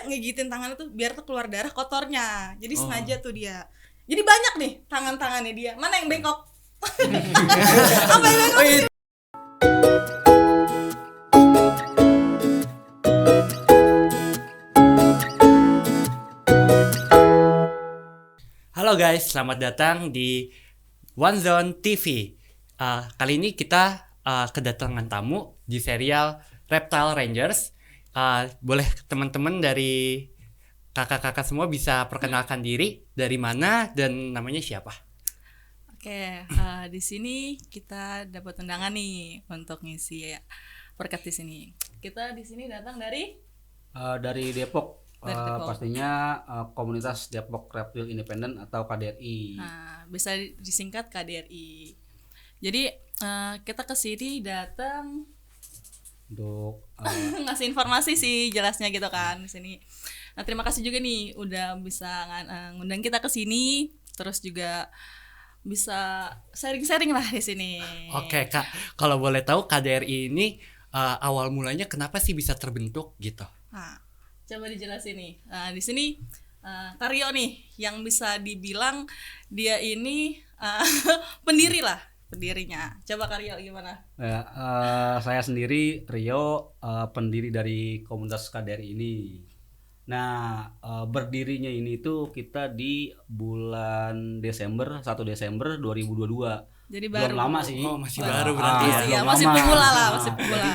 dia ngigitin tangannya tuh biar tuh keluar darah kotornya. Jadi sengaja tuh dia. Jadi banyak nih tangan-tangannya dia. Mana yang bengkok? Apa yang bengkok? Halo guys, selamat datang di One Zone TV. Kali ini kita kedatangan tamu di serial Reptile Rangers. Boleh teman-teman dari kakak-kakak semua bisa perkenalkan diri, dari mana dan namanya siapa? Oke, di sini kita dapat undangan nih untuk ngisi podcast di sini. Kita di sini datang dari Depok. Dari Depok. Pastinya komunitas Depok Reptile Independent atau KDRI. Nah, bisa disingkat KDRI. Jadi kita ke sini datang Untuk ngasih informasi sih jelasnya gitu kan di sini. Nah, terima kasih juga nih udah bisa ngundang kita ke sini, terus juga bisa sharing-sharing lah di sini. Oke Kak, kalau boleh tahu KDRI ini awal mulanya kenapa sih bisa terbentuk gitu? Nah, coba dijelasin nih. Nah, di sini Karyo nih yang bisa dibilang dia ini pendirinya. Coba Karyo gimana? saya sendiri Rio, pendiri dari komunitas KDRI ini. Nah, berdirinya ini tuh kita di bulan Desember, 1 Desember 2022. Jadi Belum baru. lama sih. Oh, masih baru berarti ya. Iya, belum masih lama. pemula lah, masih pemula.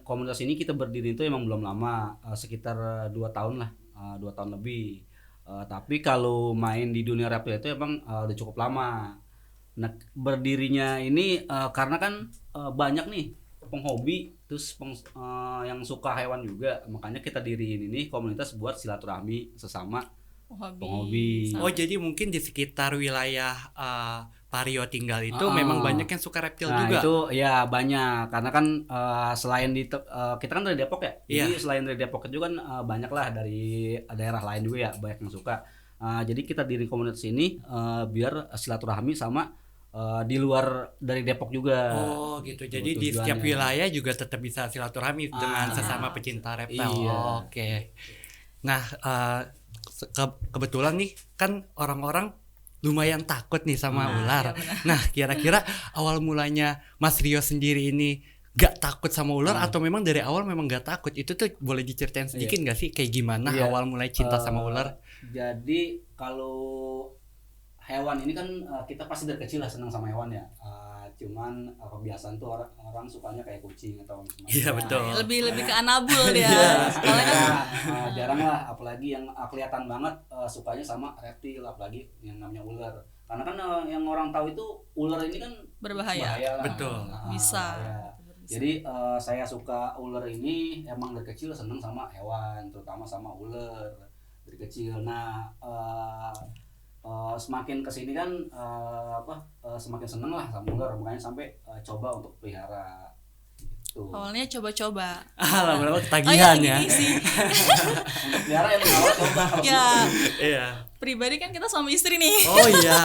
Komunitas ini kita berdiri itu emang belum lama, sekitar 2 tahun lah, 2 tahun lebih. Tapi kalau main di dunia reptil itu emang udah cukup lama. Nah, berdirinya ini karena kan banyak nih penghobi terus yang suka hewan juga, makanya kita diriin ini komunitas buat silaturahmi sesama penghobi. Oh, jadi mungkin di sekitar wilayah Pario tinggal itu memang banyak yang suka reptil Nah, juga. itu ya banyak karena kan selain kita kan dari Depok ya. Jadi Iya. selain dari Depok itu kan banyak lah dari daerah lain juga ya banyak yang suka. Jadi kita diri komunitas ini biar silaturahmi sama di luar dari Depok juga. Oh gitu, jadi Itu di setiap tujuannya. wilayah juga tetap bisa silaturahmi dengan sesama pecinta reptil. Iya. Oke. Nah, kebetulan nih kan orang-orang lumayan takut nih sama ular. Iya, Nah, kira-kira awal mulanya Mas Rio sendiri ini gak takut sama ular atau memang dari awal memang gak takut? Itu tuh boleh diceritain sedikit gak sih kayak gimana Iya. awal mulai cinta sama ular? Jadi kalau hewan ini kan kita pasti dari kecil lah senang sama hewan ya. Cuman kebiasaan tuh orang sukanya kayak kucing atau semacamnya. Iya, betul. Lebih ke anabul dia. Soalnya kan Jarang lah, apalagi yang kelihatan banget sukanya sama reptil, apalagi yang namanya ular. Karena kan yang orang tahu itu ular ini kan berbahaya. lah. Betul. Bisa. Bahaya. Jadi saya suka ular ini emang dari kecil seneng sama hewan, terutama sama ular dari kecil. Nah, semakin kesini kan semakin seneng lah sama ular, makanya sampai coba untuk pelihara gitu. Awalnya coba-coba. Lama-lama ketagihan ya. Ini sih. Untuk pelihara yang awal coba kalau Ya, Iya. pribadi kan kita suami istri nih. Oh iya.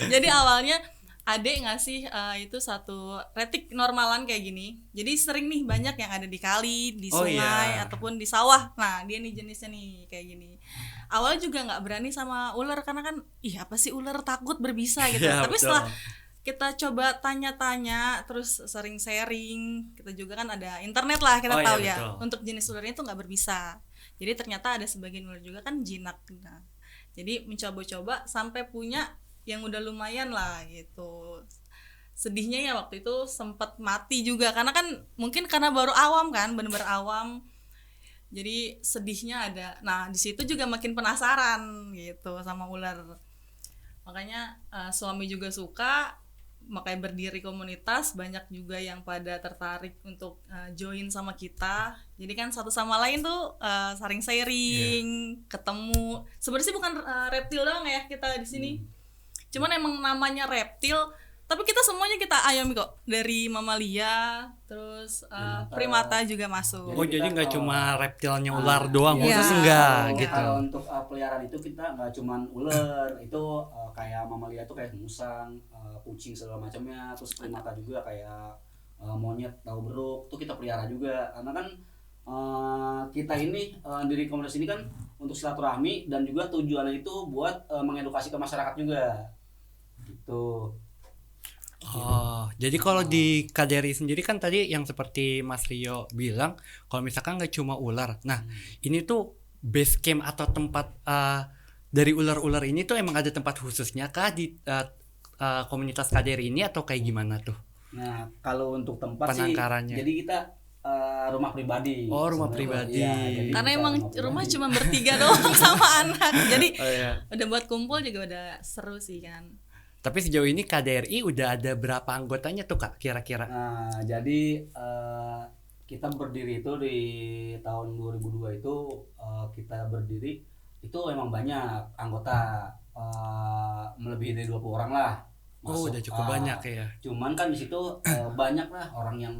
Jadi awalnya adek ngasih itu satu retik normalan kayak gini. Jadi sering nih banyak yang ada di kali, di Oh, sungai iya. ataupun di sawah. Nah, dia nih jenisnya nih kayak gini. Awalnya juga nggak berani sama ular karena kan apa sih ular, takut berbisa gitu. Iya, Tapi betul. setelah kita coba tanya-tanya, terus sering sharing, kita juga kan ada internet lah, kita Oh, iya, tahu ya. betul. Untuk jenis ularnya itu nggak berbisa. Jadi ternyata ada sebagian ular juga kan jinak. Nah, jadi mencoba-coba sampai punya yang udah lumayan lah gitu. Sedihnya ya waktu itu sempat mati juga karena kan mungkin karena baru awam kan, bener-bener awam. Jadi sedihnya ada. Nah, di situ juga makin penasaran gitu sama ular. Makanya suami juga suka, makanya berdiri komunitas, banyak juga yang pada tertarik untuk join sama kita. Jadi kan satu sama lain tuh saling sharing, ketemu. Sebenarnya sih bukan reptil doang ya kita di sini. Cuman emang namanya reptil, tapi kita semuanya kita ayami kok. Dari mamalia, terus primata juga masuk. Oh, jadi nggak cuma reptilnya ular Iya. doang, khusus Iya. enggak Kalau- gitu. Kalau untuk peliharaan itu kita nggak cuman ular, itu kayak mamalia tuh kayak musang, kucing segala macamnya, terus primata juga kayak monyet, tahu beruk, tuh kita pelihara juga. Karena kan kita ini dari komunitas ini kan untuk silaturahmi dan juga tujuannya itu buat mengedukasi ke masyarakat juga gitu. Oh, jadi kalau di KDRI sendiri kan tadi yang seperti Mas Rio bilang, kalau misalkan nggak cuma ular. Nah, ini tuh base camp atau tempat dari ular-ular ini tuh emang ada tempat khususnya kah di komunitas KDRI ini atau kayak gimana tuh? Nah, kalau untuk tempat sih, Penangkarannya. jadi kita rumah pribadi. Oh, rumah Sebenarnya, pribadi. iya, jadi Karena kita emang pribadi. rumah cuma bertiga doang sama anak. Jadi Oh iya. udah buat kumpul juga udah seru sih kan. Tapi sejauh ini KDRI udah ada berapa anggotanya tuh Kak kira-kira? Nah, jadi kita berdiri itu di tahun 2002 itu kita berdiri itu emang banyak anggota melebihi dari 20 orang lah. Oh, udah cukup banyak ya. Cuman kan di situ banyak lah orang yang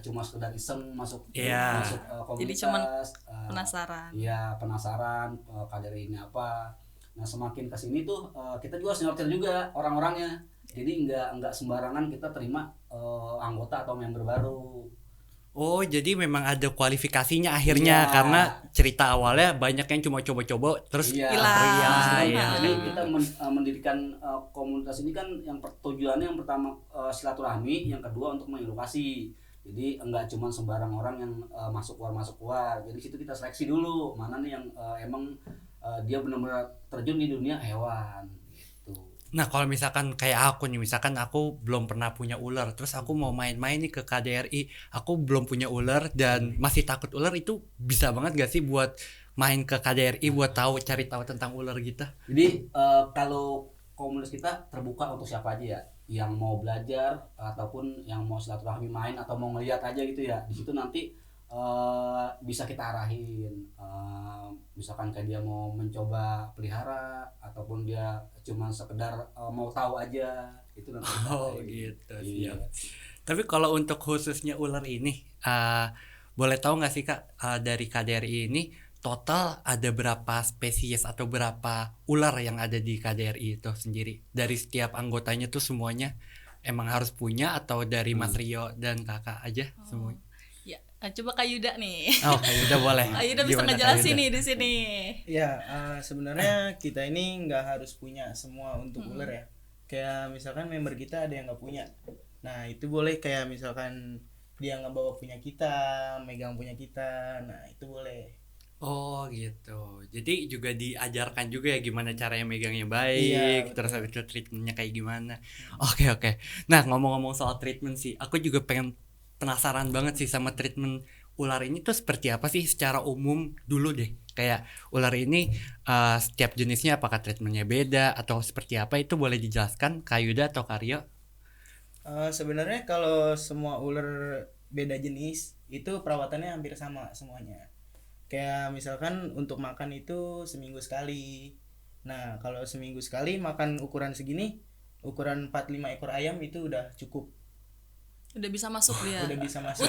cuma sekedar iseng masuk Iya. masuk komunitas. Jadi cuman penasaran. Iya, penasaran KDRI ini apa. Nah, semakin kesini tuh kita juga harus nyortir juga orang-orangnya. Jadi nggak sembarangan kita terima anggota atau member baru. Oh, jadi memang ada kualifikasinya akhirnya Iya. karena cerita awalnya banyak yang cuma coba-coba terus Iya. Hilang. Iya, Nah, iya. Jadi kita mendirikan komunitas ini kan tujuannya yang pertama silaturahmi, yang kedua untuk mengedukasi. Jadi enggak cuma sembarang orang yang masuk keluar. Jadi situ kita seleksi dulu mana nih yang emang dia benar-benar terjun di dunia hewan gitu. Nah, kalau misalkan kayak aku nih, misalkan aku belum pernah punya ular, terus aku mau main-main nih ke KDRI, aku belum punya ular dan masih takut ular, itu bisa banget gak sih buat main ke KDRI buat cari tahu tentang ular gitu? Jadi kalau komunitas kita terbuka untuk siapa aja ya, yang mau belajar ataupun yang mau silaturahmi main atau mau ngeliat aja gitu ya. Di situ nanti bisa kita arahin. Misalkan kayak dia mau mencoba pelihara ataupun dia cuma sekedar mau tahu aja, itu nanti kita Oh arahin. gitu, Iya. siap. Tapi kalau untuk khususnya ular ini, boleh tahu nggak sih Kak, dari KDRI ini total ada berapa spesies atau berapa ular yang ada di KDRI itu sendiri? Dari setiap anggotanya tuh semuanya emang harus punya atau dari Mas Rio dan Kakak aja semua? Ya, coba Kak Yuda nih. Oh, Kak Yuda boleh. Kak Yuda bisa Gimana, Kak ngejelasin Yuda? nih di sini. Ya, sebenarnya kita ini nggak harus punya semua untuk ular ya. Kayak misalkan member kita ada yang nggak punya. Nah, itu boleh kayak misalkan dia ngebawa punya kita, megang punya kita. Nah, itu boleh. Oh gitu. Jadi juga diajarkan juga ya gimana caranya megangnya Iya, baik, terus habis itu treatmentnya kayak gimana. Oke. Nah, ngomong-ngomong soal treatment sih, aku juga pengen penasaran banget sih sama treatment ular ini tuh seperti apa sih secara umum dulu deh. Kayak ular ini setiap jenisnya apakah treatmentnya beda atau seperti apa, itu boleh dijelaskan Kak Yuda atau Kak Rio? Sebenarnya kalau semua ular beda jenis itu perawatannya hampir sama semuanya. Kayak misalkan untuk makan itu seminggu sekali. Nah, kalau seminggu sekali makan ukuran segini, ukuran 4-5 ekor ayam itu udah cukup. Udah bisa masuk dia. Udah bisa masuk.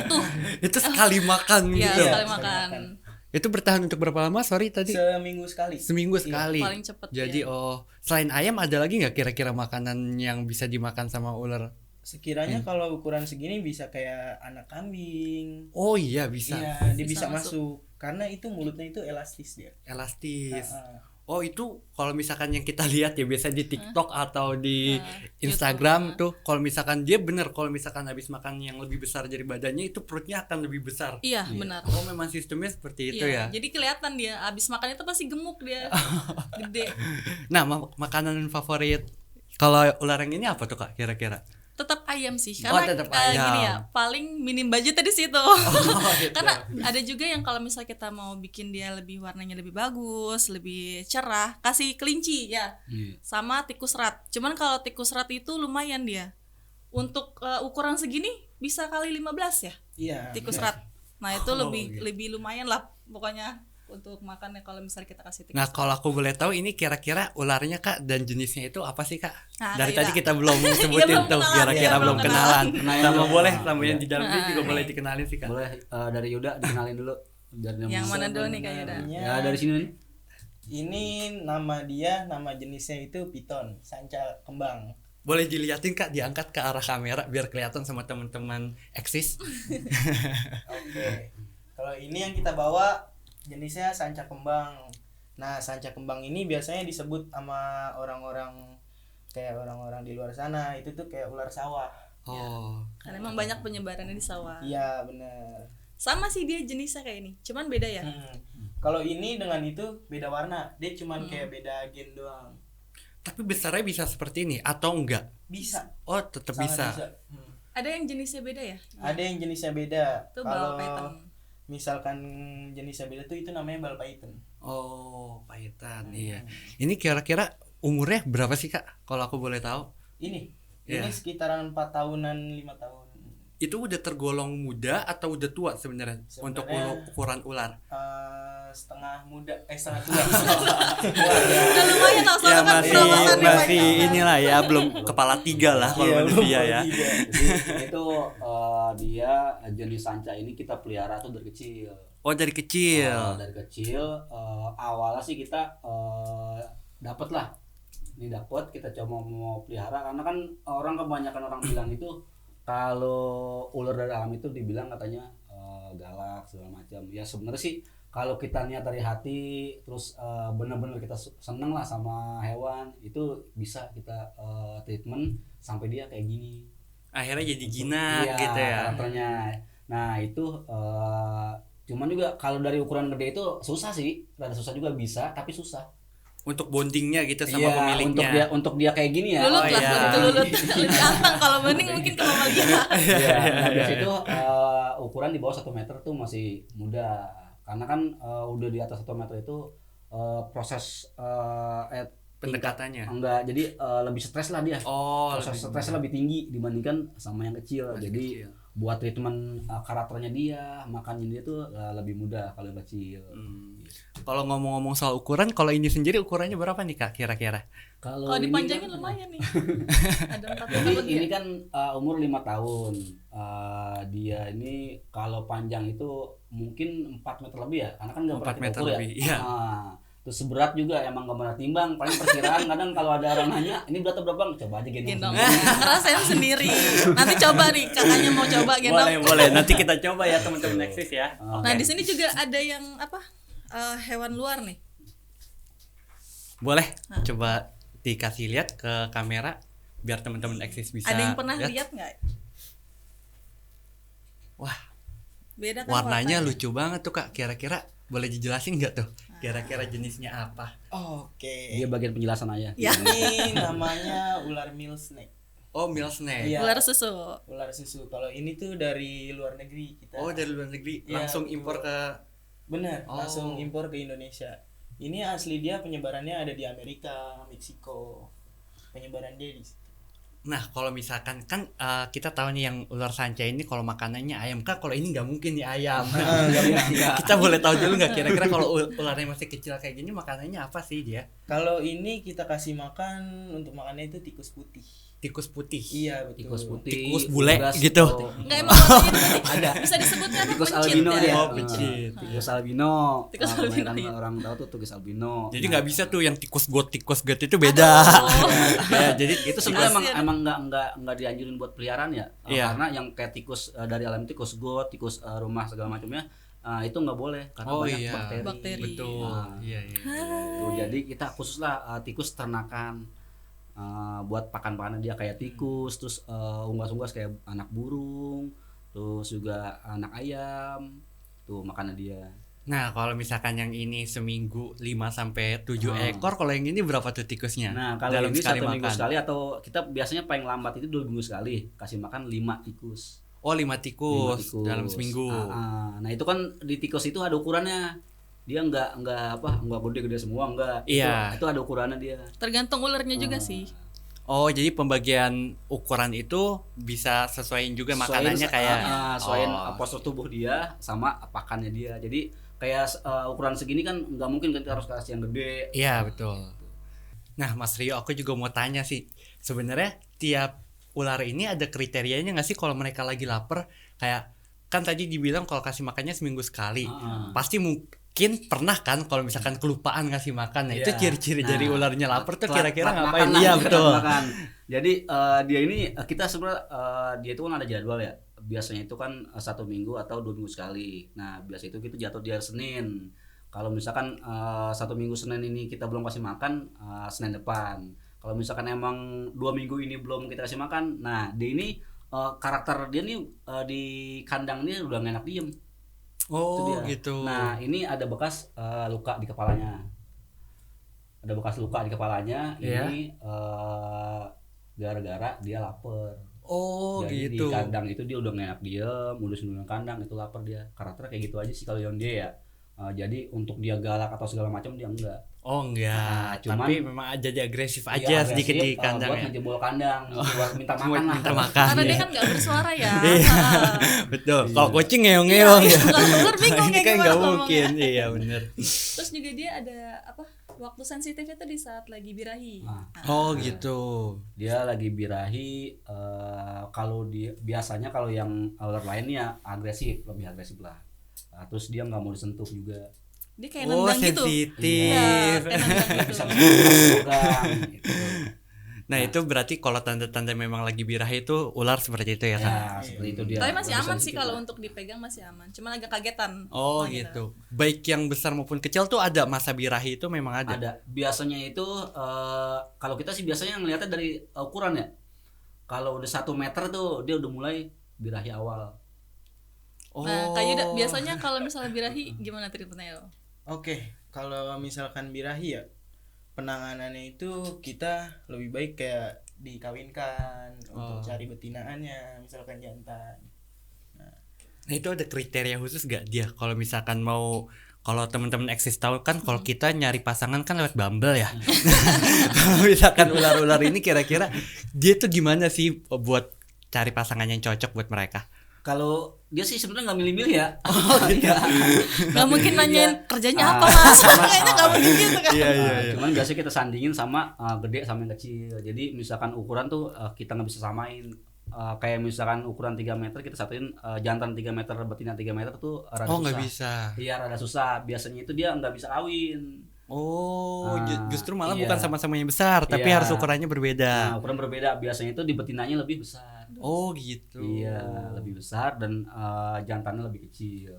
Itu sekali makan Iya, gitu. sekali sekali makan. makan. Itu bertahan untuk berapa lama? Sorry tadi. Seminggu sekali. Seminggu sekali. Paling cepet. Jadi ya. selain ayam ada lagi nggak kira-kira makanan yang bisa dimakan sama ular? Sekiranya kalau ukuran segini bisa kayak anak kambing. Oh iya bisa. Iya, dia Bisa bisa masuk. Karena itu mulutnya itu elastis dia. Elastis. Heeh. Oh itu kalau misalkan yang kita lihat ya biasa di TikTok atau di YouTube. Instagram tuh, kalau misalkan dia bener, kalau misalkan habis makan yang lebih besar dari badannya itu perutnya akan lebih besar. Iya, benar. Oh memang sistemnya seperti itu Iya, ya. jadi kelihatan dia abis makan itu pasti gemuk dia. Gede. Nah makanan favorit kalau ular yang ini apa tuh Kak kira-kira? Tetap ayam sih Oh, karena tetap gini ayam. ya, paling minim budgetnya di situ. gitu. Karena ada juga yang kalau misalnya kita mau bikin dia lebih warnanya lebih bagus, lebih cerah, kasih kelinci ya. Sama tikus rat. Cuman kalau tikus rat itu lumayan dia. Untuk ukuran segini bisa kali 15 ya Iya. tikus benar. rat. Nah, itu Oh, lebih gitu. lebih lumayan lah pokoknya untuk makannya kalau misalnya kita kasih tikus. Nah kalau aku boleh tahu ini kira-kira ularnya Kak dan jenisnya itu apa sih Kak? Nah, Dari Kak tadi Yuda. kita belum sebutin belum tuh kenalan. kira-kira Iya, belum belum kenalan. kenalan. Sama Iya. boleh sama yang Iya. di dalam ini juga Nah, boleh dikenalin sih Kak. Boleh dari Yuda dikenalin dulu. Dari Yang mana dulu nih Kak Yuda? Sebenarnya Ya dari sini nih. Ini nama jenisnya itu piton, sanca kembang. Boleh dilihatin Kak, diangkat ke arah kamera biar kelihatan sama teman-teman eksis. Oke. Kalau ini yang kita bawa jenisnya sanca kembang. Nah, sanca kembang ini biasanya disebut sama orang-orang kayak orang-orang di luar sana itu tuh kayak ular sawah. Oh. Karena emang banyak penyebarannya di sawah. Iya, benar. Sama sih dia jenisnya kayak ini, cuman beda ya. Kalau ini dengan itu beda warna, dia cuman kayak beda gen doang. Tapi besarnya bisa seperti ini atau enggak? Bisa. Oh, tetap Sangat bisa. Ada yang jenisnya beda ya? Ada yang jenisnya beda. Itu bal python. Misalkan jenisnya beda tuh itu namanya bal python. Oh, pahitan. Iya. Ini kira-kira umurnya berapa sih, Kak? Kalau aku boleh tahu. Ini Iya. sekitaran 4 tahunan, 5 tahun. Itu udah tergolong muda atau udah tua sebenarnya untuk ukuran ular? Setengah muda, setengah tua. Udah lumayan lah, soalnya kan perawasan nih masih banyak. inilah ya, belum kepala 3 lah kalau manusia ya. Itu dia jenis sanca ini kita pelihara tuh dari kecil. Oh, dari kecil. Dari kecil awalnya sih kita dapat lah. Ini dapat kita coba mau pelihara karena kan kebanyakan orang bilang itu kalau ular dari alam itu dibilang katanya galak segala macam. Ya sebenarnya sih kalau kita niat dari hati terus benar-benar kita seneng lah sama hewan itu bisa kita treatment sampai dia kayak gini. Akhirnya jadi jinak gitu ya. Karakternya. Nah itu cuman juga kalau dari ukuran gede itu susah sih, rada susah juga bisa tapi susah. Untuk bondingnya gitu sama pemiliknya. Untuk dia kayak gini ya. Lulut lah, iya. lulut. Lebih antang kalau bening mungkin ke mamalia. Iya, nah biasa itu ukuran di bawah 1 meter tuh masih muda. Karena kan udah di atas 1 meter itu proses Pendekatannya. enggak, jadi lebih stres lah dia. Oh, Proses stresnya lebih tinggi dibandingkan sama yang kecil. Jadi buat treatment karakternya dia, makannya dia tuh lebih mudah kalau yang kecil. Kalau ngomong-ngomong soal ukuran, kalau ini sendiri ukurannya berapa nih, Kak, kira-kira? Kalau dipanjangin lumayan nih. Ada 4 meter Jadi lebih ini ya? kan umur 5 tahun. Dia ini kalau panjang itu mungkin 4 meter lebih ya, karena kan nggak 4 pernah kita meter ukur lebih, ya. iya. Terus berat juga emang nggak pernah timbang, paling perkiraan kadang kalau ada orang nanya ini beratnya berapa, coba aja Gendong. sendiri. Ngerasain sendiri. Nanti coba nih, kakaknya mau coba gendong. Boleh. Nanti kita coba ya teman-teman Nexus ya. Nah, di sini juga ada yang hewan luar nih. Boleh coba dikasih lihat ke kamera biar teman-teman Nexus bisa. Ada yang pernah lihat. lihat nggak? Wah, Beda kan warnanya lucu banget tuh, Kak. Kira-kira boleh dijelasin nggak tuh? Kira-kira jenisnya apa? Oke. Dia bagian penjelasan aja. Ya. Ini namanya ular mill snake. Oh, mill snake. Iya. Ular susu. Ular susu. Kalau ini tuh dari luar negeri kita. Oh, dari luar negeri Iya, langsung impor ke. Bener, Oh. langsung impor ke Indonesia. Ini asli dia penyebarannya ada di Amerika, Meksiko. Penyebaran dia di situ. Nah, kalau misalkan kan kita tahu nih yang ular sanca ini kalau makanannya ayam, Kak. Kalau ini nggak mungkin nih ayam. Kita boleh tahu dulu nggak kira-kira kalau ularnya masih kecil kayak gini makanannya apa sih dia? Kalau ini kita kasih makan untuk makannya itu tikus putih. Tikus putih. Iya, betul. Tikus putih, Tikus bule unggas, gitu. Enggak emang warnanya Ada. bisa disebutkan Tikus pencit albino ya. dia. Oh, pencit. Tikus albino. Tikus albino, Kebanyakan iya. orang tahu tuh tikus albino. Jadi nggak bisa tuh yang tikus got itu beda. Ya, jadi Itu sebenarnya Kasian. emang nggak dianjurin buat peliharaan ya. Iya. Karena yang kayak tikus dari alam tikus got, tikus rumah segala macamnya itu nggak boleh karena Oh, banyak iya. bakteri. Bakteri. Betul. Nah, Iya. Tuh, jadi kita khusus lah tikus ternakan buat pakan-pakan dia kayak tikus, terus unggas-unggas kayak anak burung, terus juga anak ayam. Tuh makanan dia. Nah, kalau misalkan yang ini seminggu 5 sampai 7 ekor, kalau yang ini berapa tuh tikusnya? Nah, kalau dalam ini sekali 1 minggu makan. sekali atau kita biasanya paling lambat itu 2 minggu sekali kasih makan 5 tikus. Oh, 5 5 tikus dalam seminggu. Nah, itu kan di tikus itu ada ukurannya. Dia enggak gede-gede semua, enggak. Iya. Itu ada ukurannya dia. Tergantung ularnya juga sih. Oh, jadi pembagian ukuran itu bisa sesuaiin juga makanannya kayak sesuaiin Oh. postur tubuh dia sama pakannya dia. Jadi kayak ukuran segini kan nggak mungkin kita harus kasih yang gede. Iya, betul. Nah, Mas Rio, aku juga mau tanya sih. Sebenarnya tiap ular ini ada kriterianya nggak sih kalau mereka lagi lapar? Kayak kan tadi dibilang kalau kasih makannya seminggu sekali. Pasti mungkin pernah kan kalau misalkan kelupaan ngasih makan. Nah, itu Iya. ciri-ciri Nah, dari ularnya lapar tuh telat kira-kira makan ngapain? lah, Iya, telat betul. makan. Jadi dia ini kita sebenarnya dia itu kan ada jadwal ya. biasanya itu kan 1 minggu atau 2 minggu sekali. Nah biasa itu kita jatuh di hari Senin. Kalau misalkan 1 minggu Senin ini kita belum kasih makan, Senin depan. Kalau misalkan emang 2 minggu ini belum kita kasih makan, nah dia ini karakter dia nih di kandang ini udah gak enak diem. Oh Itu dia. gitu. Nah ini ada bekas luka di kepalanya. Ada bekas luka di kepalanya. Iya. Ini gara-gara dia lapar. Oh Jadi gitu. di kandang itu dia udah gak enak diem, udah seneng kandang itu lapar dia. Karakternya kayak gitu aja sih kalau yang dia ya. Jadi untuk dia galak atau segala macam dia enggak. Oh enggak, Cuman- tapi memang jadi agresif aja Dia sedikit agresif, di kandang buat ya. ngejebol kandang, buat minta Buat makan lah. minta makan. Karena ya. dia kan nggak bersuara ya. Iya. Betul. Kalau kucing ngeong-ngeong Iya, ya. kalau ular bingung Ini ya kan gimana nggak ngomongnya. mungkin. Iya bener. Terus juga dia ada apa? Waktu sensitifnya tuh di saat lagi birahi. Nah. Oh gitu. Dia lagi birahi, kalau dia biasanya kalau yang ular lainnya agresif, lebih agresif lah. Terus dia nggak mau disentuh juga. Dia kayak Oh nendang gitu. sensitif. Iya, kayak nendang Bisa gitu. pegang gitu. Nah itu berarti kalau tanda-tanda memang lagi birahi itu ular seperti itu ya kan? Ya, seperti itu dia. Tapi masih Lebih aman sih sensitif kalau lah. untuk dipegang masih aman. Cuman agak kagetan. Oh gitu. Baik yang besar maupun kecil tuh ada masa birahi itu memang ada. Ada. Biasanya itu kalau kita sih biasanya ngelihatnya dari ukuran ya. Kalau udah 1 meter tuh dia udah mulai birahi awal. Oh. Nah, kayak biasanya kalau misalnya birahi gimana treatmentnya? Oke, kalau misalkan birahi ya penanganannya itu kita lebih baik kayak dikawinkan untuk cari betinaannya, misalkan jantan. Nah itu ada kriteria khusus gak dia kalau misalkan mau, kalau teman-teman eksis tahu kan kalau kita nyari pasangan kan lewat Bumble ya. Kalau misalkan ular-ular ini kira-kira dia tuh gimana sih buat cari pasangan yang cocok buat mereka? Kalau dia sih sebenarnya nggak milih-milih ya. gitu. Gak mungkin nanyain kerjanya apa mas. Kayaknya gak mungkin gitu kan. Iya Cuman biasanya kita sandingin sama gede sama yang kecil. Jadi misalkan ukuran tuh kita nggak bisa samain. Kayak misalkan ukuran 3 meter kita satuin jantan 3 meter betina 3 meter tuh rada Oh susah. nggak bisa. Iya rada susah. Biasanya itu dia nggak bisa kawin. Oh justru malah iya. bukan sama-sama yang besar tapi Iya. harus ukurannya berbeda. Nah ukuran berbeda. Biasanya itu di betinanya lebih besar. Oh gitu. Iya lebih besar dan jantannya lebih kecil.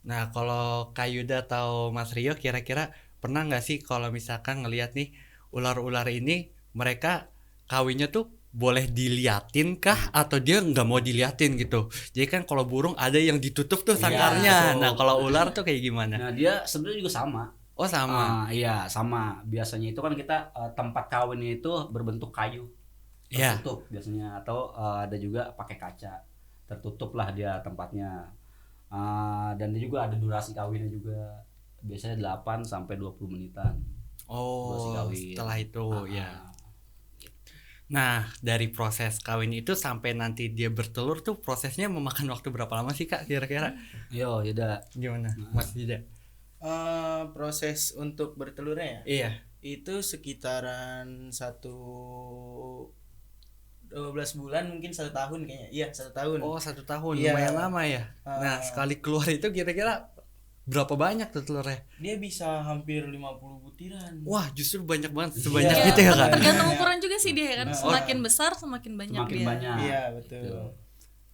Nah kalau Kak Yuda atau Mas Rio kira-kira pernah nggak sih kalau misalkan ngelihat nih ular-ular ini mereka kawinnya tuh boleh diliatin kah atau dia nggak mau diliatin gitu? Jadi kan kalau burung ada yang ditutup tuh sangkarnya. betul. Nah kalau ular tuh kayak gimana? Nah dia sebenarnya juga sama. Oh sama. Iya sama. Biasanya itu kan kita tempat kawinnya itu berbentuk kayu Iya. tertutup biasanya atau ada juga pakai kaca tertutup lah dia tempatnya. Dan dia juga ada durasi kawinnya juga biasanya 8 sampai 20 menitan. Durasi Oh kawin. setelah itu ya. Nah dari proses kawin itu sampai nanti dia bertelur tuh prosesnya memakan waktu berapa lama sih Kak kira-kira? Yo yaudah. Gimana Mas Yuda? Proses untuk bertelurnya ya Iya. itu sekitaran 12 bulan mungkin 1 tahun kayaknya. Iya 1 tahun. Oh 1 tahun Iya. lumayan lama ya. Nah sekali keluar itu kira-kira berapa banyak tuh telurnya? Dia bisa hampir 50 butiran. Wah justru banyak banget sebanyak Iya. itu ya Kak. Tergantung ukuran juga sih dia kan. Semakin besar semakin banyak Semakin dia. banyak. Iya betul.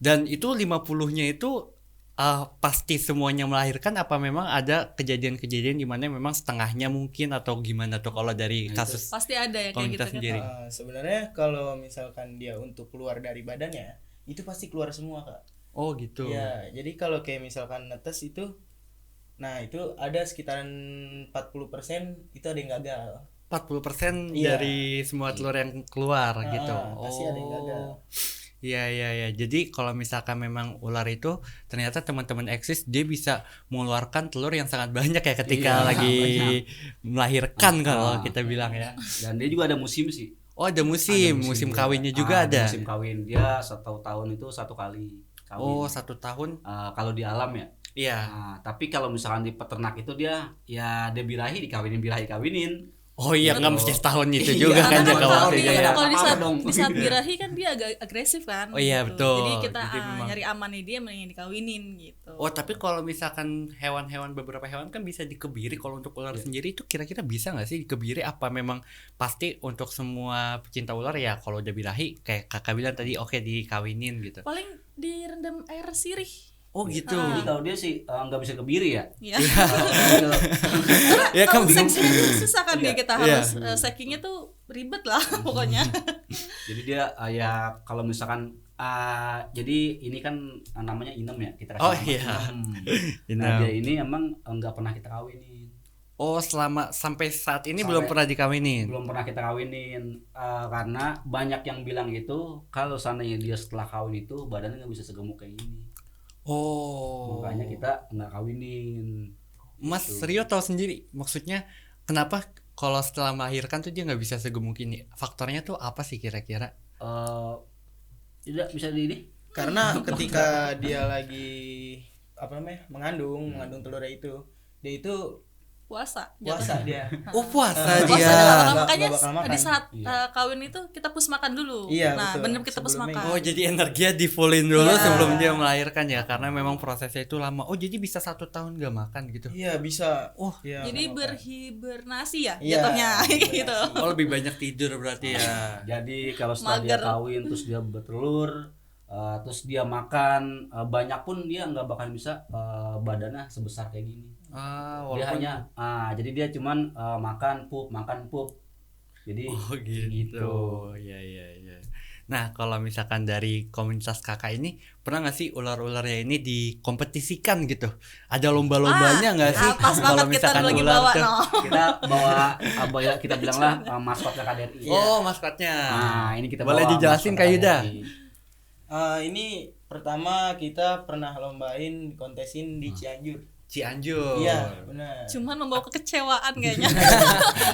Dan itu 50-nya itu pasti semuanya melahirkan apa memang ada kejadian-kejadian di mana memang setengahnya mungkin atau gimana tuh kalau dari kasus Pasti ada ya kayak gitu komunitas kan. sendiri? Sebenarnya kalau misalkan dia untuk keluar dari badannya itu pasti keluar semua kak. Oh gitu. Ya jadi kalau kayak misalkan netes itu, nah itu ada sekitaran 40% itu ada yang gagal. 40% Iya. dari semua telur yang keluar gitu. Pasti ada yang gagal. Iya. Jadi kalau misalkan memang ular itu ternyata teman-teman eksis dia bisa mengeluarkan telur yang sangat banyak ya ketika Iya, lagi banyak. melahirkan kalau kita bilang ya. Dan dia juga ada musim sih. Oh ada musim juga. kawinnya juga ada. Musim kawin dia 1 tahun itu 1 kali kawin. Oh 1 tahun. Kalau di alam ya. Iya. Tapi kalau misalkan di peternak itu dia birahi dikawinin. Oh iya nggak mesti setahun itu Iya, juga kan Karena jangka kan kalau waktunya di, ya. kalau di saat, Apa-apa dong. di saat birahi kan dia agak agresif kan. Oh iya, gitu. betul. Jadi kita Jadi memang- nyari aman nih dia mending dikawinin gitu. Oh tapi kalau misalkan hewan-hewan beberapa hewan kan bisa dikebiri, kalau untuk ular sendiri itu kira-kira bisa nggak sih dikebiri? Apa memang pasti untuk semua pecinta ular ya kalau udah birahi kayak kakak bilang tadi oke dikawinin gitu? Paling direndam air sirih. Oh gitu. Jadi kalau dia sih nggak bisa kebiri ya. Ya. Kalau- Ya kan Kalau bingung. seksinya tuh susah kan ya, kita Iya. harus sekkingnya tuh ribet lah pokoknya. Jadi dia ya kalau misalkan jadi ini kan namanya inem ya, kita kasih Oh, nama iya. inem. Nah Inem. dia ini emang nggak pernah kita kawinin, Oh, selama sampai saat ini Sampai- belum pernah dikawinin. belum pernah kita kawinin karena banyak yang bilang gitu kalau seandainya dia setelah kawin itu badannya nggak bisa segemuk kayak gini, Oh. makanya kita nggak kawinin. Mas Gitu. Rio tahu sendiri maksudnya kenapa kalau setelah melahirkan tuh dia nggak bisa segemuk ini? Faktornya tuh apa sih kira-kira? Tidak bisa di ini. Karena ketika dia lagi apa namanya mengandung telurnya itu, dia itu Puasa. puasa dia. Oh, puasa Puasa dia. Puasa adalah Nggak makanya bakal makan. di saat Iya. kawin itu kita pus makan dulu. Iya, Nah, betul. bener kita pus Sebelumnya. makan. Oh, jadi energinya di fullin dulu Iya. sebelum dia melahirkan ya, karena memang prosesnya itu lama. Oh, jadi bisa 1 tahun gak makan gitu? Iya bisa. Oh, Iya, Jadi nggak makan. berhibernasi ya Iya, jatuhnya gitu. oh lebih banyak tidur berarti ya. Jadi kalau setelah dia Mager. kawin terus dia bertelur, terus dia makan banyak pun dia nggak bakal bisa badannya sebesar kayak gini. Ah, Dia walaupun hanya jadi dia cuman makan pup. Jadi oh gitu. Iya iya iya. Nah, kalau misalkan dari komunitas kakak ini pernah nggak sih ular-ularnya ini dikompetisikan gitu? Ada lomba-lombanya nggak sih? Pas banget kita lagi bawa tuh? no. kita bawa kita bilanglah maskotnya KDRI. Oh, maskotnya. Nah, ini kita boleh bawa dijelasin maskotnya Kak Yuda? KDRI. Ini pertama kita pernah lombain kontesin di Cianjur. Cianjur. Iya, benar. Cuman membawa kekecewaan kayaknya.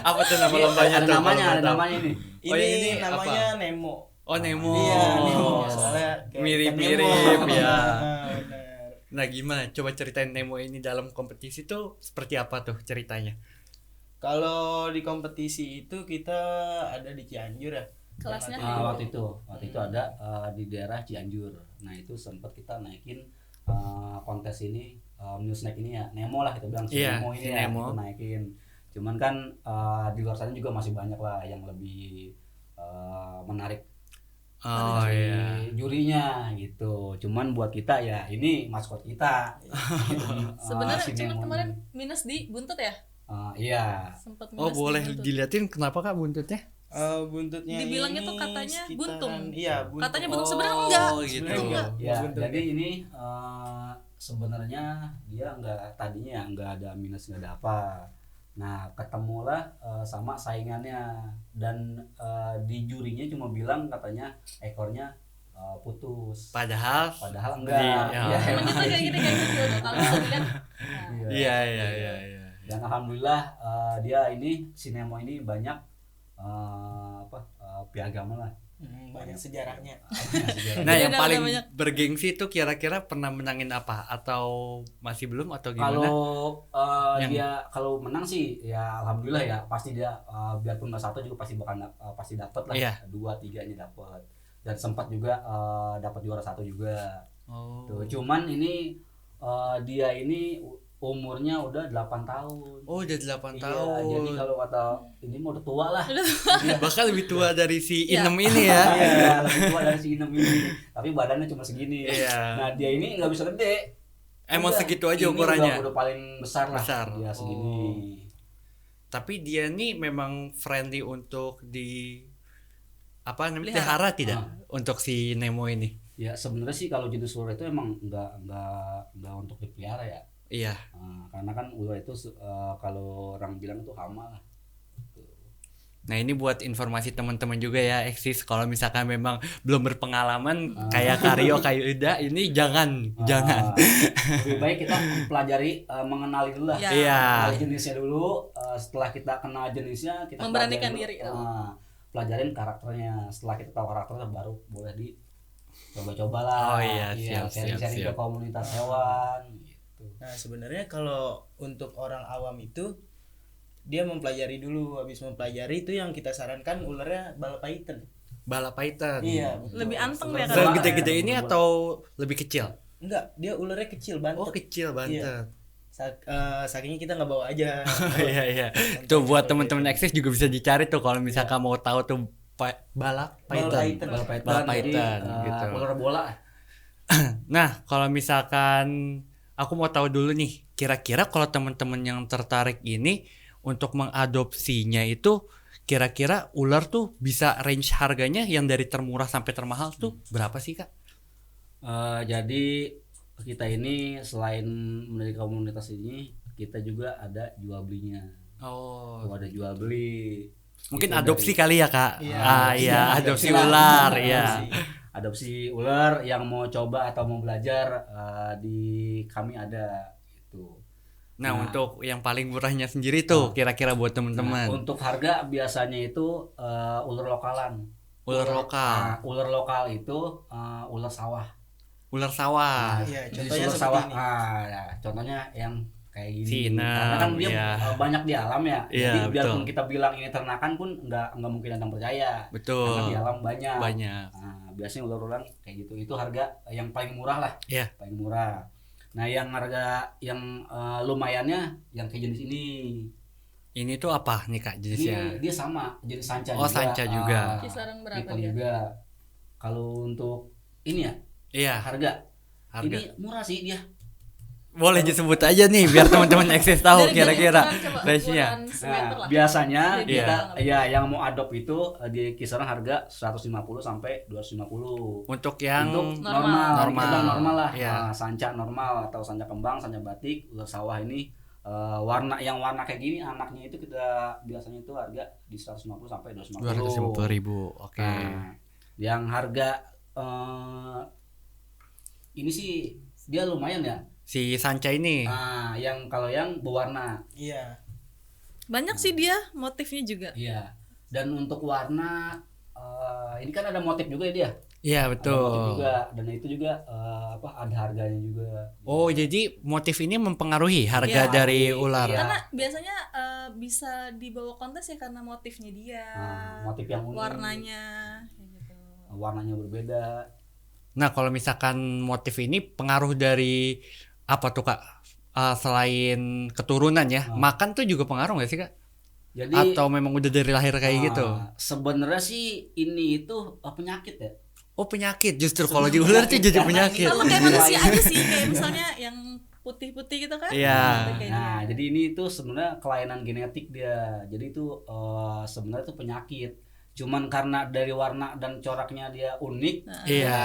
Apa tuh nama lombanya Ada tuh? namanya, kalau ada boleh tahu? namanya ini. Oh, ini namanya Nemo. Oh, Nemo. Iya, Nemo. Soalnya kayak Mirip-mirip, ikan Nemo. ya. Benar. Nah, gimana? Coba ceritain Nemo ini dalam kompetisi tuh seperti apa tuh ceritanya? Kalau di kompetisi itu kita ada di Cianjur ya. Kelasnya? Waktu itu ada di daerah Cianjur. Nah itu sempat kita naikin kontes ini news naik ini ya Nemo lah kita bilang si Iya, Nemo si ini ya Nemo. kita naikin. Cuman kan di luar sana juga masih banyak lah yang lebih menarik Oh dari iya. jurinya gitu. Cuman buat kita ya ini maskot kita. Sebenarnya Si cuman Nemo kemarin ini. minus di buntut ya. Iya. Sempat minus Oh, di boleh buntut. diliatin kenapa Kak buntutnya? Buntutnya Dibilangnya ini tuh katanya sekitaran- buntung. Iya, buntung. Katanya buntung, sebenarnya enggak. Oh, gitu. Sebenarnya enggak. Ya, Buntung. jadi ini sebenarnya dia tadinya nggak ada minus nggak ada apa. Nah ketemulah sama saingannya dan di jurinya cuma bilang katanya ekornya putus. Padahal Padahal enggak. Iya. Emang itu kayak gini kalau bisa dilihat. Nah, iya iya iya iya. Dan alhamdulillah dia ini si Nemo ini banyak piagam lah. Banyak sejarahnya. Nah, Jadi yang udah paling banyak. bergengsi itu kira-kira pernah menangin apa atau masih belum atau gimana? Kalau Yang- dia kalau menang sih ya alhamdulillah ya pasti dia biarpun nggak satu juga pasti bakal pasti dapat lah. Iya. 2-3 nya dapat. Dan sempat juga dapat juara 1 juga. Oh. Tuh, cuman ini dia ini umurnya udah 8 tahun. Oh, udah 8 Iya, tahun. jadi kalau kata ini mau udah tua lah. Bahkan lebih tua dari si Iya. Inem ini ya. Iya, lebih tua dari si Inem ini. Tapi badannya cuma segini. Iya. Nah, dia ini nggak bisa gede. Emang Udah, segitu aja ini ukurannya. Udah paling besar lah. Besar. Dia segini. Oh. Tapi dia nih memang friendly untuk di apa namanya? Pelihara. Pelihara tidak untuk si Nemo ini. Ya sebenarnya sih kalau jenis ular itu emang nggak untuk dipelihara ya. Iya. Karena kan ular itu kalau orang bilang itu hama lah. Nah, ini buat informasi teman-teman juga ya, eksis kalau misalkan memang belum berpengalaman kayak Karyo kayak Yuda ini jangan. Lebih baik kita pelajari mengenali dulu lah. Ya. Iya. Kenal jenisnya dulu. Setelah kita kenal jenisnya kita Memberanikan pelajarin diri. dulu. Pelajarin karakternya. Setelah kita tahu karakternya baru boleh coba-coba lah. Oh iya, siap, sharing-sharing siap. ke komunitas hewan gitu. Nah, sebenarnya kalau untuk orang awam itu dia mempelajari dulu, habis mempelajari itu yang kita sarankan ularnya bala python. Bala python. Iya, betul. Lebih anteng dia kan. Segede-gede ini atau lebih kecil? Enggak, dia ularnya kecil banget. Oh, kecil banget. Sakingnya kita nggak bawa aja. Iya iya. Tuh buat teman-teman eksis juga bisa dicari tuh kalau misalkan mau tahu tuh bala python. Python. Bala python, Bala jadi, python, gitu. ular bola. Nah, kalau misalkan aku mau tahu dulu nih, kira-kira kalau teman-teman yang tertarik ini untuk mengadopsinya itu kira-kira ular tuh bisa range harganya yang dari termurah sampai termahal tuh berapa sih, Kak? Jadi kita ini selain menjadi komunitas ini, kita juga ada jual belinya. Oh, Ada jual beli. mungkin Itu adopsi dari- kali ya, Kak? Iya, Iya, adopsi adopsi lah. ular, Adopsi. ya. Adopsi ular yang mau coba atau mau belajar di kami ada itu. Nah, Nah. untuk yang paling murahnya sendiri tuh kira-kira buat Nah, teman-teman. untuk harga biasanya itu ular lokalan. Ular lokal, Nah, ular lokal itu ular sawah. ular sawah. Iya, Jenis contohnya ular seperti sawah. ini. Ya, contohnya yang kayak gini. Sinem, Karena kan dia iya. banyak di alam ya. Iya, Jadi biarpun betul. kita bilang ini ternakan pun nggak mungkin ada yang percaya. Karena di Betul. alam banyak. Banyak. Nah, biasanya ular-ular kayak gitu. Itu harga yang paling murah lah. Iya. Paling murah. Nah, yang harga yang lumayannya yang kayak jenis ini. Ini tuh apa nih, Kak, jenisnya? Dia sama jenis sanca Oh, juga. sanca juga. Kisaran berapa Hitam dia? juga. Kalau untuk ini ya Iya, harga harga. ini murah sih dia. Boleh disebut aja nih biar teman-teman eksis tahu Dari kira-kira ukuran, coba, range-nya. ukuran semeter Nah, lah. biasanya Jadi kita kurang ya yang mau adopt itu di kisaran harga 150 sampai 250. Untuk yang Untuk normal. normal, kita normal lah. Iya. Sanca normal atau sanca kembang, sanca batik, ular sawah ini warna kayak gini anaknya itu kita biasanya itu harga di 150 sampai 250. 250.000. Oke. Nah, yang harga ini sih dia lumayan ya. Si sanca ini. Nah, yang kalau yang berwarna, Iya. Banyak sih dia motifnya juga. iya. Dan untuk warna ini kan ada motif juga ya dia. Iya, Ada motif betul. juga dan itu juga ada harganya juga. Oh, jadi motif ini mempengaruhi harga Iya. dari ular. Iya. Karena biasanya bisa dibawa kontes ya karena motifnya dia, Motif yang unik, warnanya, kayak gitu. warnanya berbeda. Nah, kalau misalkan motif ini pengaruh dari apa tuh, Kak? Selain keturunan ya, makan tuh juga pengaruh nggak sih, Kak? Jadi Atau memang udah dari lahir kayak gitu? sebenarnya sih ini itu penyakit ya. Oh, penyakit. Justru kalau di ular tuh jadi penyakit. Sama kayak manusia aja sih, kayak misalnya yang putih-putih gitu kan. Iya. Itu kayak Nah, dia. jadi ini tuh sebenarnya kelainan genetik dia. Jadi itu sebenarnya itu penyakit. Cuman karena dari warna dan coraknya dia unik, Iya. ya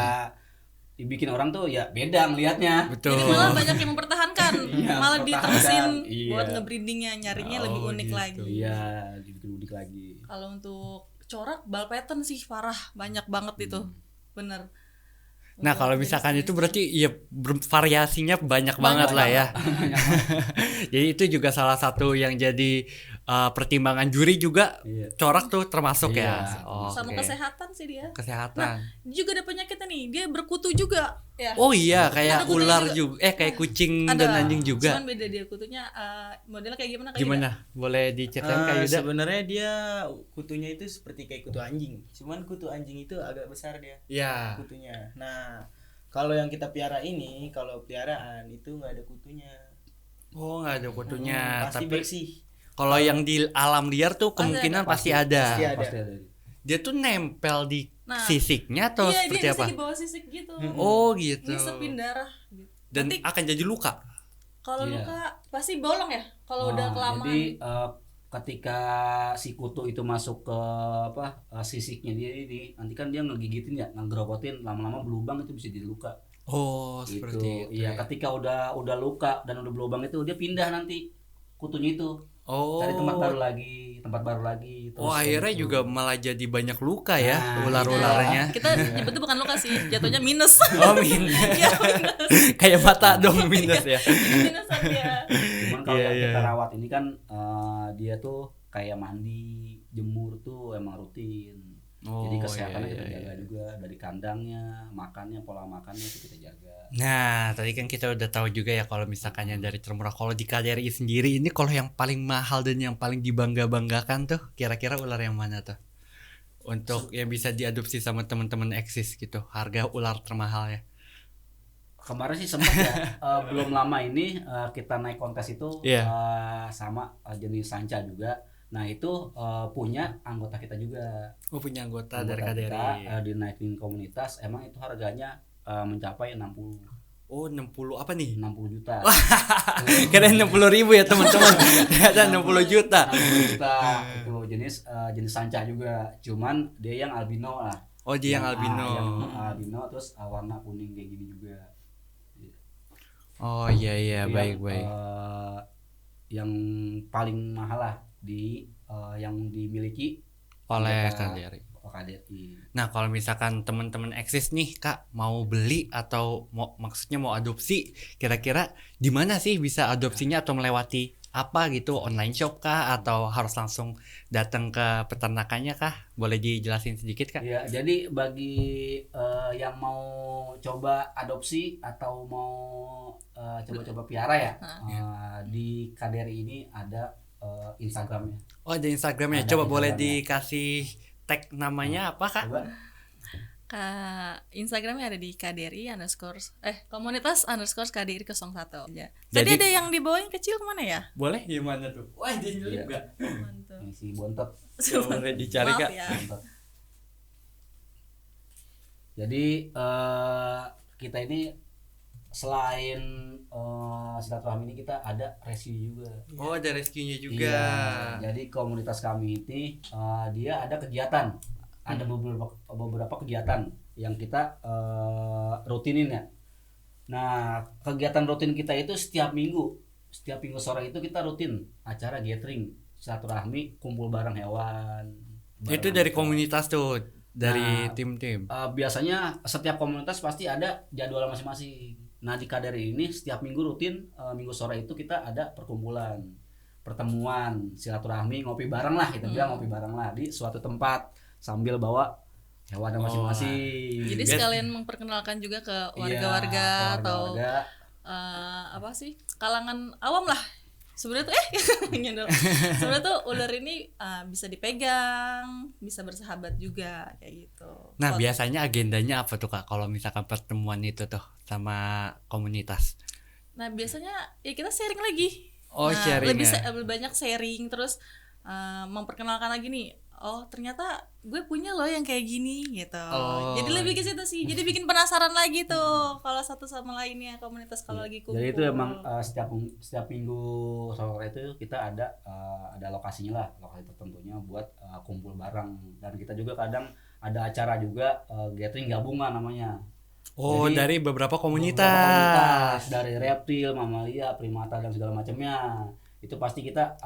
dibikin orang tuh ya beda ngelihatnya. Betul. Jadi malah banyak yang mempertahankan, Iya, malah mempertahankan. diterusin Iya. buat ngebreedingnya, nyarinya lebih Oh, unik gitu. lagi. Iya, dibikin unik lagi. Kalau untuk corak ball pattern sih parah, banyak banget itu, bener. Nah, Untuk kalau jenis-jenis. misalkan itu berarti ya variasinya banyak banget lah ya. Jadi itu juga salah satu yang jadi pertimbangan juri juga, Iya. corak tuh termasuk Iya. ya. Oh, sama oke. kesehatan sih dia. Kesehatan. Dia juga ada penyakitnya nih, dia berkutu juga ya. Oh iya, kayak Ada kutunya ular juga. juga. Kayak kucing Ada, dan anjing juga. Cuman beda dia kutunya, modelnya kayak gimana? Gimana? Boleh diceritain Kak Yuda? Sebenarnya dia kutunya itu seperti kayak kutu anjing. Cuman kutu anjing itu agak besar dia Ya. kutunya. Nah, kalau yang kita piara ini, kalau peliharaan itu nggak ada kutunya. Oh, nggak ada kutunya. Pasti Tapi bersih. kalau yang di alam liar tuh kemungkinan pasti ada. Pasti ada. Pasti ada. Dia tuh nempel di Nah, sisiknya atau iya, seperti dia apa? bisa di bawah sisik gitu. Oh gitu. Ngisepin darah gitu. Dan Nanti akan jadi luka. kalau Iya. luka pasti bolong ya kalau udah kelamaan. Jadi ketika si kutu itu masuk ke sisiknya dia ini, nanti kan dia ngegigitin ya, ngegerokotin, lama-lama berlubang itu bisa jadi luka. Oh, Gitu. seperti itu. Iya, ketika udah luka dan udah berlubang itu dia pindah nanti kutunya itu. Oh. Cari tempat baru lagi. Oh, terus akhirnya gitu. juga malah jadi banyak luka ya Nah, ular-ularnya. Kita nyebutnya bukan luka sih, jatuhnya minus. Oh, minus. Iya, minus. Kayak mata dong minus ya. Minusan dia. Cuman kalau Iya, yang iya. kita rawat ini kan dia tuh kayak mandi, jemur tuh emang rutin. Oh, Jadi kesehatannya iya, kita iya, jaga iya. juga dari kandangnya, makannya, pola makannya itu kita jaga. Nah, tadi kan kita udah tahu juga ya kalau misalkan yang dari termurah. Kalau di KDRI sendiri ini kalau yang paling mahal dan yang paling dibangga-banggakan tuh kira-kira ular yang mana tuh? Untuk yang bisa diadopsi sama teman-teman eksis gitu. Harga ular termahal ya. Kemarin sih sempat ya belum lama ini kita naik kontes itu Iya. sama jenis sanca juga. Nah itu punya anggota kita juga. Oh, punya anggota Anggota dari kita KDRI. dinaikin komunitas. Emang itu harganya mencapai 60 Oh 60 apa nih? 60 juta. Kira 60.000 ya teman-teman. Ternyata 60 juta. 60 juta itu jenis sanca juga. Cuman dia yang albino lah. Oh dia yang albino. Yang albino terus warna kuning kayak gini juga. Oh iya Itu baik. yang paling mahal lah yang dimiliki Oleh KDRI. KDRI. Nah kalau misalkan teman-teman eksis nih Kak mau beli atau maksudnya mau adopsi, kira-kira di mana sih bisa adopsinya atau melewati apa gitu, online shop kah atau harus langsung datang ke peternakannya kah? Boleh dijelasin sedikit Kak? Ya, jadi bagi yang mau coba adopsi atau mau coba-coba piara ya, di KDRI ini ada Instagramnya. Oh ada Instagramnya. Ada Coba boleh Instagramnya. dikasih tag namanya apa Kak? Coba. Instagramnya ada di KDRI komunitas _KDRI 01 ya. Tadi Jadi- ada yang di bawah yang kecil kemana ya? Boleh gimana tuh? Wah jadi Iya. juga. Mantul. Ini si bontot. Boleh dicari Maaf Kak. ya. Bontot. Jadi kita ini selain silaturahmi ini kita ada rescue juga. Oh ada rescue-nya juga. Iya, jadi komunitas kami ini dia ada kegiatan, ada beberapa kegiatan yang kita rutinin ya. Nah kegiatan rutin kita itu setiap minggu sore itu kita rutin acara gathering, silaturahmi, kumpul bareng hewan. Itu dari komunitas tuh, dari Nah, tim-tim. Biasanya setiap komunitas pasti ada jadwal masing-masing. Nah di KDRI ini setiap minggu rutin minggu sore itu kita ada pertemuan silaturahmi, ngopi bareng lah, kita bilang ngopi bareng lah di suatu tempat sambil bawa hewan masing-masing. Jadi sekalian memperkenalkan juga ke warga-warga Iya, atau apa sih kalangan awam lah. Sebenarnya tuh nyendol. Sebenarnya tuh ular ini bisa dipegang, bisa bersahabat juga kayak gitu. Nah biasanya agendanya apa tuh Kak kalau misalkan pertemuan itu tuh sama komunitas? Nah biasanya ya kita sharing lagi. Oh, Nah, sharing lebih ya. lebih banyak sharing terus memperkenalkan lagi nih. Oh ternyata gue punya loh yang kayak gini gitu. Oh. Jadi lebih ke situ sih. Jadi bikin penasaran lagi tuh kalau satu sama lainnya komunitas kalau lagi kumpul. Jadi itu emang setiap minggu sore itu kita ada lokasinya lah, lokasi tertentunya buat kumpul bareng. Dan kita juga kadang ada acara juga gathering gabungan namanya. Oh Jadi, dari beberapa Beberapa komunitas. dari reptil, mamalia, primata dan segala macamnya. Itu pasti kita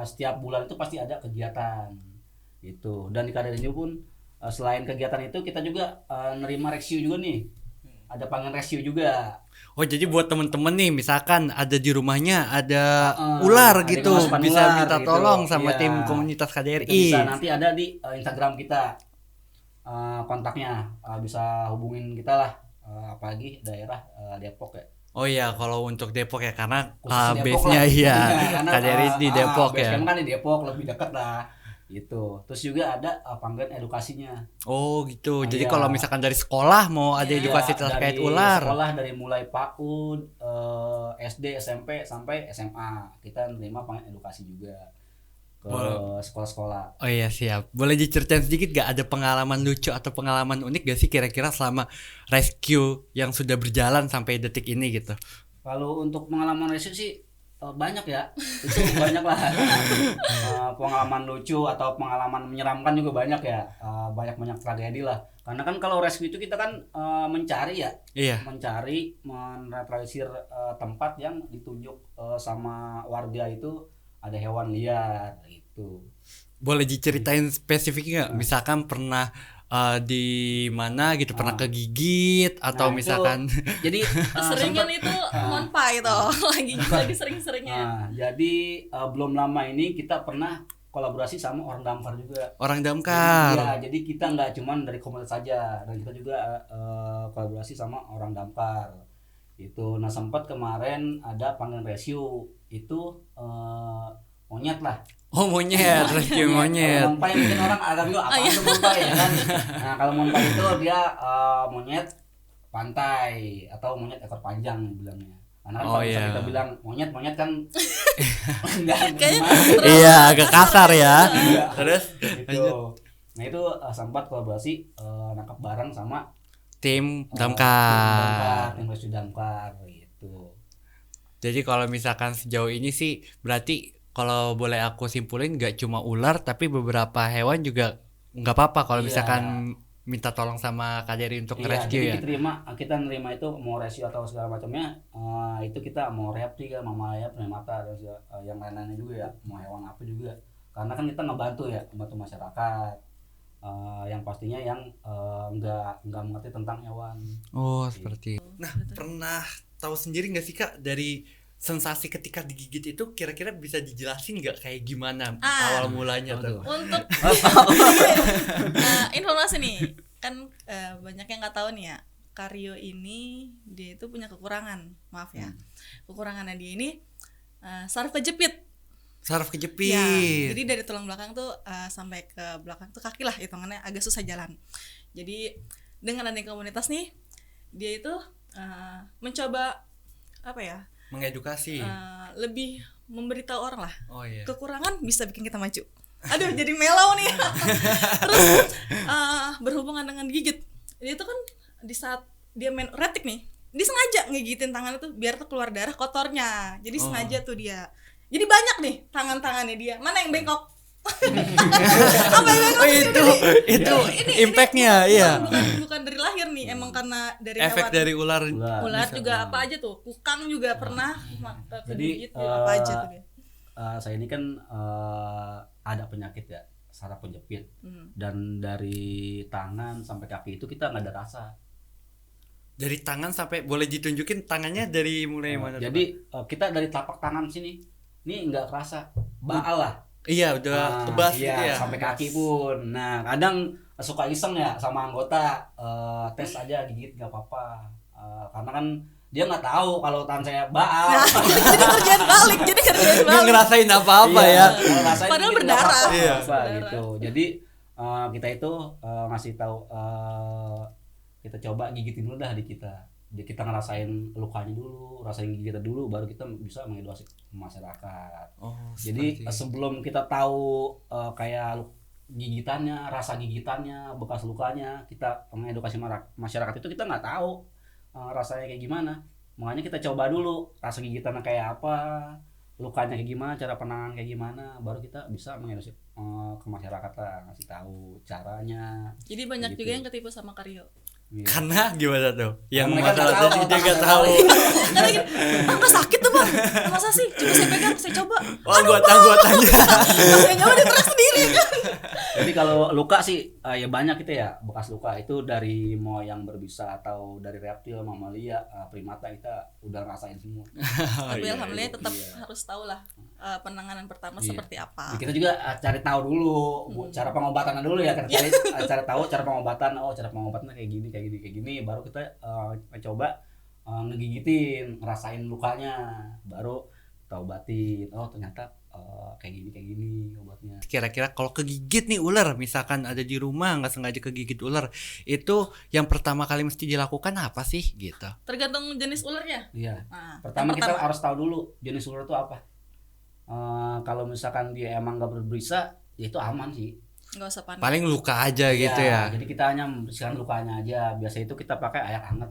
setiap bulan itu pasti ada kegiatan gitu. Dan di KDRI ini pun selain kegiatan itu kita juga nerima rescue juga nih. Ada panggilan rescue juga. Oh jadi buat temen-temen nih misalkan ada di rumahnya ada Ada ular yang gitu, masukan bisa ular minta gitu. tolong sama Iya. tim komunitas Itu KDRI. bisa nanti ada di Instagram kita kontaknya, bisa hubungin kita lah, apalagi daerah Depok ya. Oh iya kalau untuk Depok ya karena Khusus Depok base-nya lah. iya Karena, KDRI di Depok base ya. camp kan di Depok, lebih dekat lah gitu. Terus juga ada panggilan edukasinya. Oh gitu. Jadi Iya. kalau misalkan dari sekolah mau ada Iya, edukasi Ya, terkait dari ular. sekolah dari mulai PAUD, SD, SMP sampai SMA kita menerima panggilan edukasi juga ke sekolah-sekolah. Oh iya siap. Boleh diceritain sedikit gak ada pengalaman lucu atau pengalaman unik gak sih kira-kira selama rescue yang sudah berjalan sampai detik ini gitu? Kalau untuk pengalaman rescue sih banyak ya, itu banyak lah. Pengalaman lucu atau pengalaman menyeramkan juga banyak ya, banyak tragedi lah. Karena kan kalau rescue itu kita kan mencari ya, Iya. mencari menetralisir tempat yang ditunjuk sama warga itu ada hewan liar gitu. Boleh diceritain spesifiknya nggak? Misalkan pernah di mana gitu pernah kegigit atau Nah, itu- misalkan Jadi Seringan sempet- itu monpa itu lagi sering-seringnya. jadi belum lama ini kita pernah kolaborasi sama orang damkar juga. orang damkar. Iya, jadi kita nggak cuman dari komunitas saja, dan kita juga kolaborasi sama orang damkar. Itu, nah sempat kemarin ada panggilan rescue itu monyet lah. Oh monyet, rescue Kalau monyet. monpai mungkin orang agak bingung apa itu monpai ya kan. Nah kalau monpai itu dia monyet pantai atau monyet ekor panjang bilangnya. Karena kan Oh, kalau iya. kita bilang monyet kan enggak Kayaknya gimana. Iya agak kasar ya. Iya. Terus Gitu. Nah itu sempat kolaborasi nangkap bareng sama tim Tim damkar. tim rescue damkar gitu. Jadi kalau misalkan sejauh ini sih berarti kalau boleh aku simpulin nggak cuma ular tapi beberapa hewan juga nggak apa-apa kalau Iya. misalkan minta tolong sama Kak Dery untuk Iya, nge-rescue jadi ya. kita nerima itu mau rescue atau segala macamnya, itu kita mau rehab juga, mamaya, primata dan yang lain-lainnya juga ya, mau hewan apa juga. Karena kan kita ngebantu ya, membantu masyarakat. Yang pastinya yang nggak mengerti tentang hewan. Oh, seperti. Nah, pernah tahu sendiri nggak sih Kak dari sensasi ketika digigit itu kira-kira bisa dijelasin nggak kayak gimana awal mulanya tuh? Untuk informasi nih kan, banyak yang nggak tahu nih ya, Karyo ini dia itu punya kekurangan, maaf ya, kekurangannya dia ini saraf kejepit. Saraf kejepit. Ya, jadi dari tulang belakang tuh sampai ke belakang tuh kaki lah, hitungannya agak susah jalan. Jadi dengan adanya komunitas nih, dia itu mencoba apa ya, Mengedukasi. lebih memberitahu orang lah. Oh iya. Kekurangan bisa bikin kita maju. Aduh, jadi melau nih. Terus berhubungan dengan gigit, dia itu kan di saat dia main retik nih, dia sengaja ngegigitin tangan itu biar tuh keluar darah kotornya. Jadi sengaja tuh dia. Jadi banyak nih tangan-tangannya dia. Mana yang bengkok? Apa yang bengkok? Oh itu impactnya iya. Bukan dari lahir nih, emang karena dari Efek hewan. dari ular. Ular Bisa. juga apa aja tuh, kukang juga pernah Jadi, kegigit apa aja tuh dia. Saya ini kan ada penyakit ya, saraf kejepit, dan dari tangan sampai kaki itu kita nggak ada rasa. Dari tangan sampai boleh ditunjukin tangannya dari mulai mana? tuh, Jadi kita dari telapak tangan sini, ini nggak kerasa, baal lah. Pak? Iya udah tebas Iya, gitu ya. sampai kaki pun. Nah, kadang suka iseng ya sama anggota, tes aja gigit nggak apa-apa. Karena kan dia nggak tahu kalau tangan saya baal. Nah, jadi kerjaan balik, Nggak balik. ngerasain apa-apa Iya, ya. kalau rasain Padahal dikit nggak berdarah. apa-apa, Iya. apa gitu. Jadi kita itu ngasih tahu, kita coba gigitin dulu dah di kita. Jadi kita ngerasain lukanya dulu, rasain gigitnya dulu, baru kita bisa mengedukasi masyarakat. Oh, Jadi seperti- sebelum kita tahu kayak gigitannya, rasa gigitannya, bekas lukanya, kita mengedukasi masyarakat itu kita nggak tahu rasanya kayak gimana. Makanya kita coba dulu rasa gigitannya kayak apa, lukanya kayak gimana, cara penanganan kayak gimana, baru kita bisa mengedukasi ke masyarakat lah, ngasih tahu caranya. Jadi banyak Gitu. juga yang ketipu sama Karyo. Iya. Karena gimana tuh? Yang Mereka nggak masalah tahu, tadi dia otak nggak nggak tahu. Karena gini, "Bang, nggak sakit tuh bang, masa sih? Coba saya pegang, saya coba." Oh, gua tanya. Pas saya nyoba dia terus sendiri kan. Jadi kalau luka sih ya banyak itu ya, bekas luka itu dari mau yang berbisa atau dari reptil, mamalia, primata, kita udah ngerasain semua. Tapi iya, alhamdulillah tetap iya. harus tahu lah penanganan pertama Iya. seperti apa. Kita juga cari tahu dulu cara pengobatannya dulu ya, kita cari tahu cara pengobatan. Oh, cara pengobatannya kayak gini, baru kita coba ngegigitin, ngerasain lukanya, baru kita obatin. Oh, ternyata kayak gini obatnya. Kira-kira kalau kegigit nih ular, misalkan ada di rumah nggak sengaja kegigit ular, itu yang pertama kali mesti dilakukan apa sih gitu? Tergantung jenis ularnya. Iya. Nah, Pertama yang kita harus tahu dulu jenis ular itu apa. Kalau misalkan dia emang nggak berbisa, ya itu aman sih. nggak usah panik. Paling luka aja gitu ya. Jadi kita hanya membersihkan lukanya aja. Biasa itu kita pakai air hangat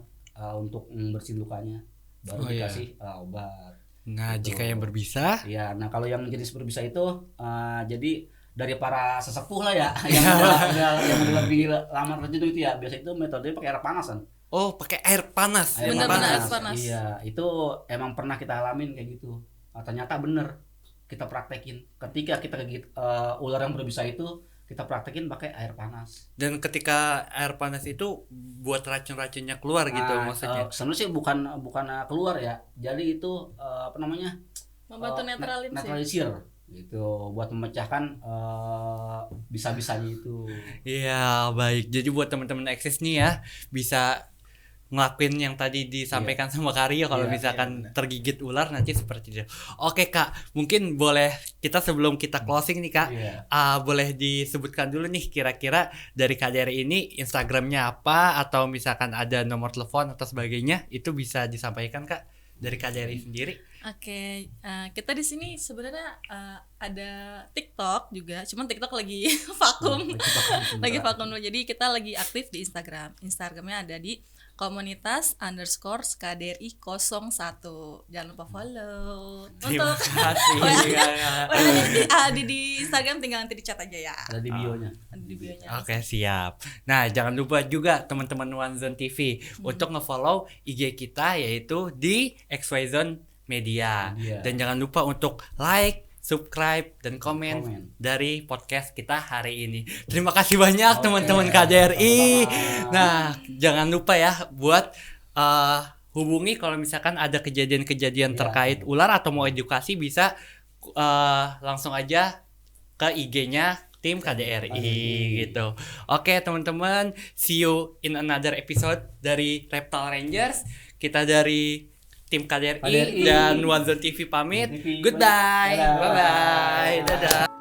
untuk membersihin lukanya. Baru Oh, iya. dikasih obat. Nah, Gitu. jika yang berbisa, Iya. Nah kalau yang jenis berbisa itu, jadi dari para sesepuh lah ya, yang udah lebih lama terjun itu ya. Biasa itu metodenya pakai air panas kan. oh pakai air panas. Air Benar-benar panas. air panas. Iya. Itu emang pernah kita alamin kayak gitu. Ternyata bener. Kita praktekin. Ketika kita gigit ular yang berbisa itu, kita praktekin pakai air panas. Dan ketika air panas itu buat racun-racunnya keluar gitu maksudnya. Sebenarnya sih bukan keluar ya. Jadi itu apa namanya? Membantu netralin sih. Netralisir gitu, buat memecahkan bisa-bisanya itu. Iya, baik. Jadi buat teman-teman Access nih ya, bisa ngelakuin yang tadi disampaikan sama Karyo kalau Iya, misalkan iya, benar. tergigit ular nanti seperti itu. Oke Kak, mungkin boleh kita sebelum kita closing nih Kak, Iya. boleh disebutkan dulu nih kira-kira dari Kak Dery ini Instagramnya apa, atau misalkan ada nomor telepon atau sebagainya, itu bisa disampaikan Kak dari Kak Dery sendiri. Oke, kita di sini sebenarnya ada TikTok juga, cuman TikTok lagi vakum, lagi vakum dulu. Jadi kita lagi aktif di Instagram. Instagramnya ada di komunitas_KDRI 01. Jangan lupa follow. Terima Untuk kasih. di Instagram tinggal nanti dicat aja ya. Ada di bio-nya. Ada di bio-nya. Oke, siap. Nah, jangan lupa juga teman-teman One Zone TV untuk nge-follow IG kita yaitu di XY Zone Media. Dan jangan lupa untuk like, subscribe, dan komen dari podcast kita hari ini. Terima kasih banyak teman-teman KDRI. Nah, jangan lupa ya buat hubungi kalau misalkan ada kejadian-kejadian terkait ular atau mau edukasi bisa langsung aja ke IG-nya tim KDRI gitu. Oke teman-teman, see you in another episode dari Reptile Rangers. Kita dari tim KDRI dan One Zone TV pamit. Goodbye. Bye bye. Dadah.